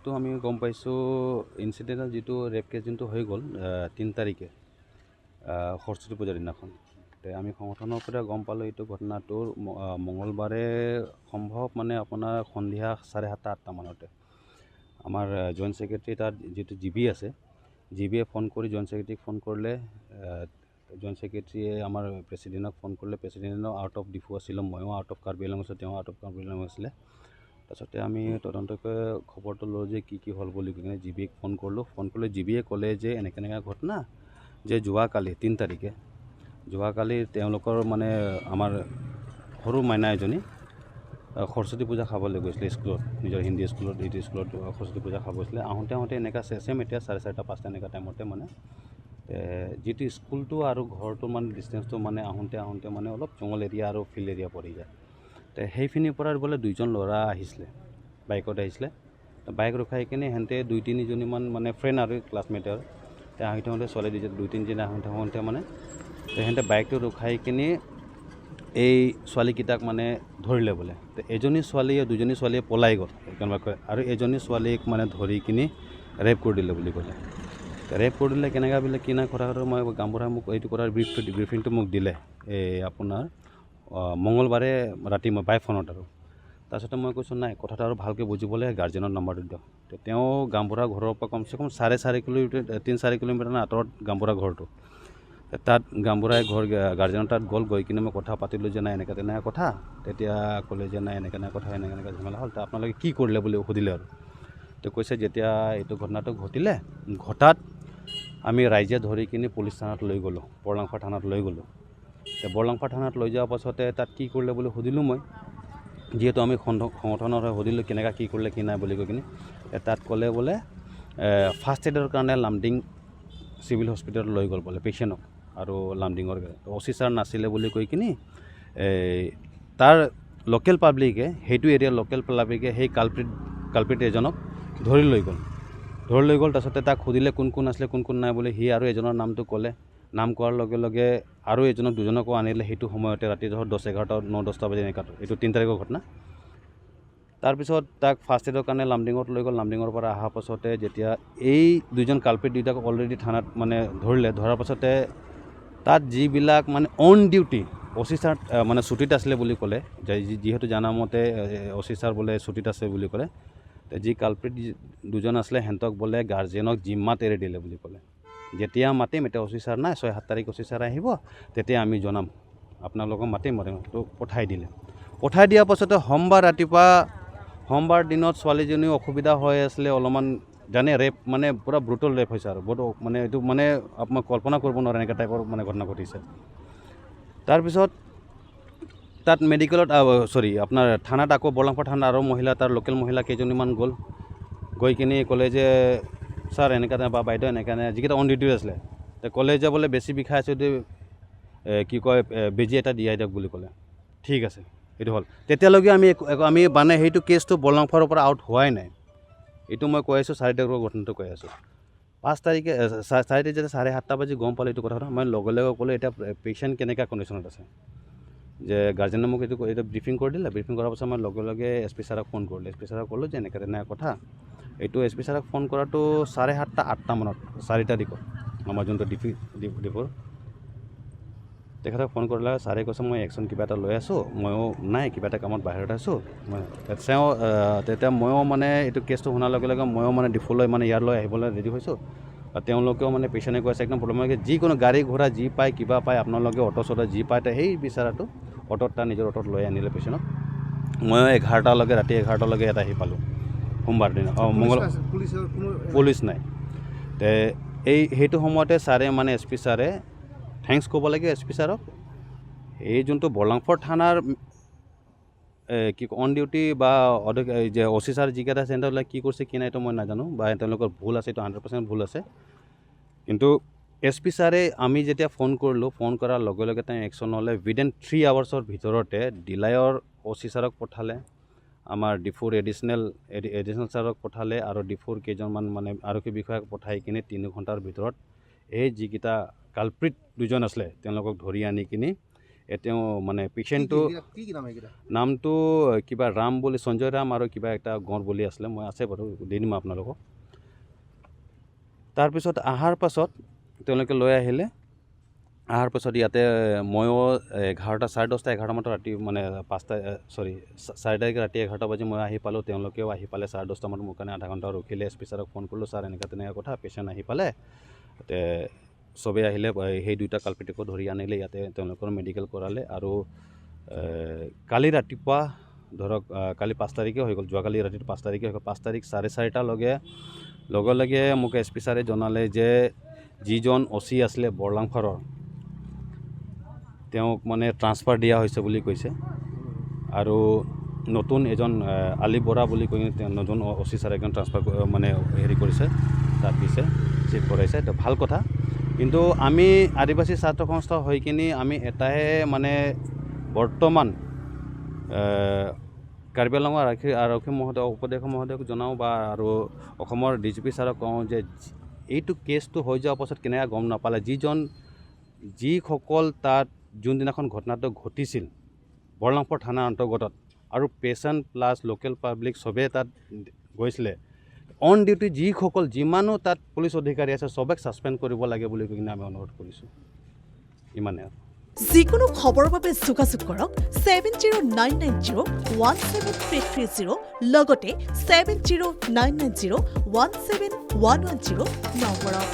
কেছটো আমি গম পাইছোঁ ইনচিডেণ্টৰ যিটো ৰেপ কেছ যোনটো হৈ গ'ল 3 তাৰিখে সৰস্বতী পূজাৰ দিনাখন আমি সংগঠনৰ পৰা গম পালোঁ এইটো ঘটনাটো মঙলবাৰে সম্ভৱ মানে আপোনাৰ সন্ধিয়া 7:30-8টা মানতে আমাৰ জইণ্ট ছেক্ৰেটাৰী তাত যিটো জিবি আছে জিবিয়ে ফোন কৰি জইণ্ট ছেক্ৰেটাৰীক ফোন কৰিলে জইণ্ট ছেক্ৰেটাৰীয়ে আমাৰ প্ৰেছিডেণ্টক ফোন কৰিলে প্ৰেছিডেণ্টৰ আউট অফ ডিফু আছিলোঁ ময়ো আউট অফ কাৰ্বি আংলং আছিলোঁ তেওঁ আউট অফ কাৰ্বি আংলং আছিলে তাৰপিছতে আমি তদন্তকে খবৰটো লওঁ যে কি হ'ল বুলি কিনে জিবিক ফোন কৰিলে জিবিয়ে ক'লে যে এনেকৈ ঘটনা যে যোৱাকালি 3 তাৰিখে যোৱাকালি তেওঁলোকৰ মানে আমাৰ সৰু মাইনা এজনী সৰস্বতী পূজা খাবলৈ গৈছিলে স্কুলত নিজৰ হিন্দী স্কুলত এইটো স্কুলত সৰস্বতী পূজা খাব গৈছিলে আহোঁতে এনেকুৱা চেম এতিয়া 4:30-5টা এনেকুৱা টাইমতে মানে যিটো স্কুলটো আৰু ঘৰটো মানে ডিষ্টেঞ্চটো মানে আহোঁতে মানে অলপ জংঘল এৰিয়া আৰু ফিল্ড এৰিয়া পৰি যায় সেইখিনিৰ পৰা বোলে 2জন ল'ৰা আহিছিলে বাইকত আহিছিলে বাইক ৰখাই কিনে সিহঁতে 2-3জনীমান মানে ফ্ৰেণ্ড আৰু ক্লাছমেটৰ আহি থাকোঁতে ছোৱালী 2-3জনী আহোঁতে মানে সিহঁতে বাইকটো ৰখাই কিনে এই ছোৱালীকেইটাক মানে ধৰিলে বোলে এজনী ছোৱালীয়ে 2জনী ছোৱালীয়ে পলাই গ'ল কেনেবাকৈ আৰু এজনী ছোৱালীক মানে ধৰি কিনি ৰেপ কৰি দিলে বুলি ক'লে ৰেপ কৰি দিলে কেনেকৈ বোলে কি নাই কথা মই গাঁওবুঢ়াই মোক এইটো কৰাৰ ব্ৰিফিংটো মোক দিলে এই আপোনাৰ মঙলবাৰে ৰাতি মই বাই ফোনত আৰু তাৰপিছতে মই কৈছোঁ নাই কথাটো আৰু ভালকৈ বুজিবলৈ গাৰ্জেনৰ নাম্বাৰটো দিয়ক তেওঁ গাঁওবুঢ়া ঘৰৰ পৰা কমচে কম 4.5 কিলোমিটাৰ 3-4 কিলোমিটাৰ আঁতৰত গাঁওবুঢ়া ঘৰটো তাত গাঁওবুঢ়াই গাৰ্জেনৰ তাত গৈ কিনে মই কথা পাতিলোঁ যে নাই এনেকৈ তেনেকৈ কথা তেতিয়া ক'লে যে নাই এনেকৈ কথা এনেকৈ ঝামেলা হ'ল আপোনালোকে কি কৰিলে বুলি সুধিলে আৰু তেওঁ কৈছে যেতিয়া এইটো ঘটনাটো ঘটাত আমি ৰাইজে ধৰি কিনে পুলিচ থানাত লৈ গ'লোঁ বৰলাংফা থানাত লৈ গ'লোঁ বৰলাংফা থানাত লৈ যোৱাৰ পাছতে তাত কি কৰিলে বুলি সুধিলোঁ মই যিহেতু আমি সংগঠনৰ সুধিলোঁ কেনেকৈ কি কৰিলে কি নাই বুলি কৈ কিনে তাত ক'লে বোলে ফাৰ্ষ্ট এইডৰ কাৰণে লামডিং চিভিল হস্পিটেলত লৈ গ'ল বোলে পেচেণ্টক আৰু লামডিঙৰ অফিচাৰ নাছিলে বুলি কৈ কিনি তাৰ লোকেল পাব্লিকে সেইটো এৰিয়াৰ লোকেল পাব্লিকে সেই কালপ্ৰিট এজনক ধৰি লৈ গ'ল তাৰপিছতে তাক সুধিলে কোন আছিলে কোন নাই বুলি সি আৰু এজনৰ নামটো ক'লে নাম কোৱাৰ লগে লগে আৰু এজনক 2জনকো আনিলে সেইটো সময়তে ৰাতি ধৰ 10-11টা 9-10টা বাজি এনেকুৱা এইটো 3 তাৰিখৰ ঘটনা তাৰপিছত তাক ফাৰ্ষ্ট এইডৰ কাৰণে লামডিঙত লৈ গ'ল লামডিঙৰ পৰা অহাৰ পাছতে যেতিয়া এই 2জন কালপ্ৰিট দুইটাক অলৰেডি থানাত মানে ধৰাৰ পাছতে তাত যিবিলাক মানে অন ডিউটি অফিচাৰ মানে ছুটিত আছিলে বুলি ক'লে যিহেতু জানামতে অফিচাৰ বোলে ছুটিত আছে বুলি ক'লে যি কালপ্ৰিট 2জন আছিলে সিহঁতক বোলে গাৰ্জেনক জিম্মাত এৰি দিলে বুলি ক'লে যেতিয়া মাতিম এতিয়া অফিচাৰ নাই 6-7 তাৰিখ অফিচাৰ আহিব তেতিয়া আমি জনাম আপোনালোকক মাতিম তো পঠাই দিয়াৰ পাছতে সোমবাৰ দিনত ছোৱালীজনীও অসুবিধা হৈ আছিলে অলপমান জানে ৰেপ মানে পূৰা ব্ৰুটেল ৰেপ হৈছে আৰু বহুত মানে এইটো মানে আপোনাক কল্পনা কৰিব নোৱাৰে এনেকুৱা টাইপৰ মানে ঘটনা ঘটিছে তাৰপিছত তাত মেডিকেলত আপোনাৰ থানাত আকৌ বৰলাংফা থানাত আৰু মহিলা তাৰ লোকেল মহিলা কেইজনীমান গৈ কিনি ক'লে যে ছাৰ এনেকৈ বা বাইদেউ এনেকৈ যিকেইটা অন ডিউটি আছিলে ক'লে যে বোলে বেছি বিষাই আছে যদি কি কয় বেজি এটা দিয়াই দিয়ক বুলি ক'লে ঠিক আছে এইটো হ'ল তেতিয়ালৈকে আমি মানে সেইটো কেছটো বৰলাংফাৰ পৰা আউট হোৱাই নাই এইটো মই কৈ আছোঁ 4 তাৰিখৰ ঘটনাটো কৈ আছোঁ 5 তাৰিখে 4 তাৰিখে যেতিয়া 7:30 বাজি গম পালোঁ এইটো কথা মই লগে ক'লোঁ এতিয়া পেচেণ্ট কেনেকুৱা কণ্ডিশ্যনত আছে যে গাৰ্জেনে মোক এইটো ব্ৰিফিং কৰি দিলে ব্ৰিফিং কৰাৰ পাছত মই লগে SP ছাৰক ফোন কৰিলোঁ SP ছাৰক ক'লোঁ যে এনেকৈ কথা এইটো SP ছাৰক ফোন কৰাটো 7:30-8টা মানত 4 তাৰিখত আমাৰ যোনটো ডিফুৰ তেখেতক ফোন কৰিলে ছাৰে কৈছে মই একশ্যন কিবা এটা লৈ আছোঁ ময়ো নাই কিবা এটা কামত বাহিৰত আছোঁ তেতিয়া ময়ো মানে এইটো কেছটো শুনাৰ লগে লগে ময়ো মানে ডিফুলৈ মানে ইয়ালৈ আহিবলৈ ৰেডি হৈছোঁ তেওঁলোকেও মানে পেচেণ্টে কৈছে একদম প্ৰব্লেম হয় যিকোনো গাড়ী ঘোঁৰা যি পায় কিবা পায় আপোনালোকে অটো চটো যি পায় সেই বিচাৰাটো অটোত তাৰ নিজৰ অটোত লৈ আনিলে পেচেণ্টক ময়ো ৰাতি 11টালৈকে ইয়াত আহি পালোঁ সোমবাৰ দিনা পুলিচ নাই সেইটো সময়তে ছাৰে মানে SP ছাৰে থেংকছ ক'ব লাগে SP ছাৰক এই যোনটো বৰলাংফা থানাৰ কি অন ডিউটি বা যে অফিচাৰ যিকেইটা আছে সিহঁতে কি কৰিছে কি নাই এইটো মই নাজানো বা তেওঁলোকৰ ভুল আছে এইটো 100% ভুল আছে কিন্তু SP ছাৰে আমি যেতিয়া ফোন কৰিলোঁ ফোন কৰাৰ লগে লগে তেওঁ একশ্যন ল'লে উইদিন 3 আৱাৰ্ছৰ ভিতৰতে ডিলাইৰ অফিচাৰক পঠালে আমাৰ ডিফুৰ এডিশ্যনেল ছাৰক পঠালে আৰু ডিফুৰ কেইজনমান মানে আৰক্ষী বিষয়াক পঠাই কিনে 3 ঘণ্টাৰ ভিতৰত এই যিকেইটা কালপ্ৰিট 2জন আছিলে তেওঁলোকক ধৰি আনি কিনি তেওঁ মানে পেচেণ্টটো কি নাম এইকেইটা নামটো কিবা ৰাম বুলি সঞ্জয় ৰাম আৰু কিবা এটা গঁড় বুলি আছিলে মই আছে বাৰু দি দিম আপোনালোকক তাৰপিছত অহাৰ পাছত তেওঁলোকে লৈ আহিলে অহাৰ পাছত ইয়াতে ময়ো 11টা 10:30 11টামান ৰাতি মানে 5টা 4 তাৰিখে ৰাতি 11টা বাজি মই আহি পালোঁ তেওঁলোকেও আহি পালে 10:30 মানত মোৰ কাৰণে আধা ঘণ্টা ৰখিলে এছ পি ছাৰক ফোন কৰিলোঁ ছাৰ এনেকুৱা তেনেকুৱা কথা পেচেণ্ট আহি পালে চবেই আহিলে সেই দুটা কালপিটিকো ধৰি আনিলে ইয়াতে তেওঁলোকৰ মেডিকেল কৰালে আৰু কালি ৰাতিপুৱা ধৰক কালি 5 তাৰিখে হৈ গ'ল যোৱাকালি ৰাতিটো 5 তাৰিখে হৈ গ'ল 5 তাৰিখ 4:30টা লগে লগে মোক এছ পি ছাৰে জনালে যে যিজন OC আছিলে বৰলাংফাৰৰ তেওঁক মানে ট্ৰান্সফাৰ দিয়া হৈছে বুলি কৈছে আৰু নতুন এজন আলি বৰা বুলি কৈ নতুন OC ছাৰ একজন ট্ৰান্সফাৰ মানে হেৰি কৰিছে তাত দিছে চিফ কৰাইছে তো ভাল কথা কিন্তু আমি আদিবাসী ছাত্ৰ সংস্থা হৈ কিনি আমি এটাহে মানে বৰ্তমান কাৰ্বি আংলঙৰ আৰক্ষী মহোদয় উপদেশক মহোদয়ক জনাওঁ বা আৰু অসমৰ DGP ছাৰক কওঁ যে এইটো কেছটো হৈ যোৱাৰ পাছত কেনেকৈ গম নাপালে যিসকল তাত যোনদিনাখন ঘটনাটো ঘটিছিল বৰলাংফৰ থানাৰ অন্তৰ্গতত আৰু পেচেণ্ট প্লাছ লোকেল পাব্লিক চবেই তাত গৈছিলে অন ডিউটি যিমানো তাত পুলিচ অধিকাৰী আছে চবেক ছাছপেণ্ড কৰিব লাগে বুলি কৈ কিনে আমি অনুৰোধ কৰিছোঁ ইমানে আৰু যিকোনো খবৰৰ বাবে যোগাযোগ কৰক 7099017330 লগতে 7099017110 নম্বৰত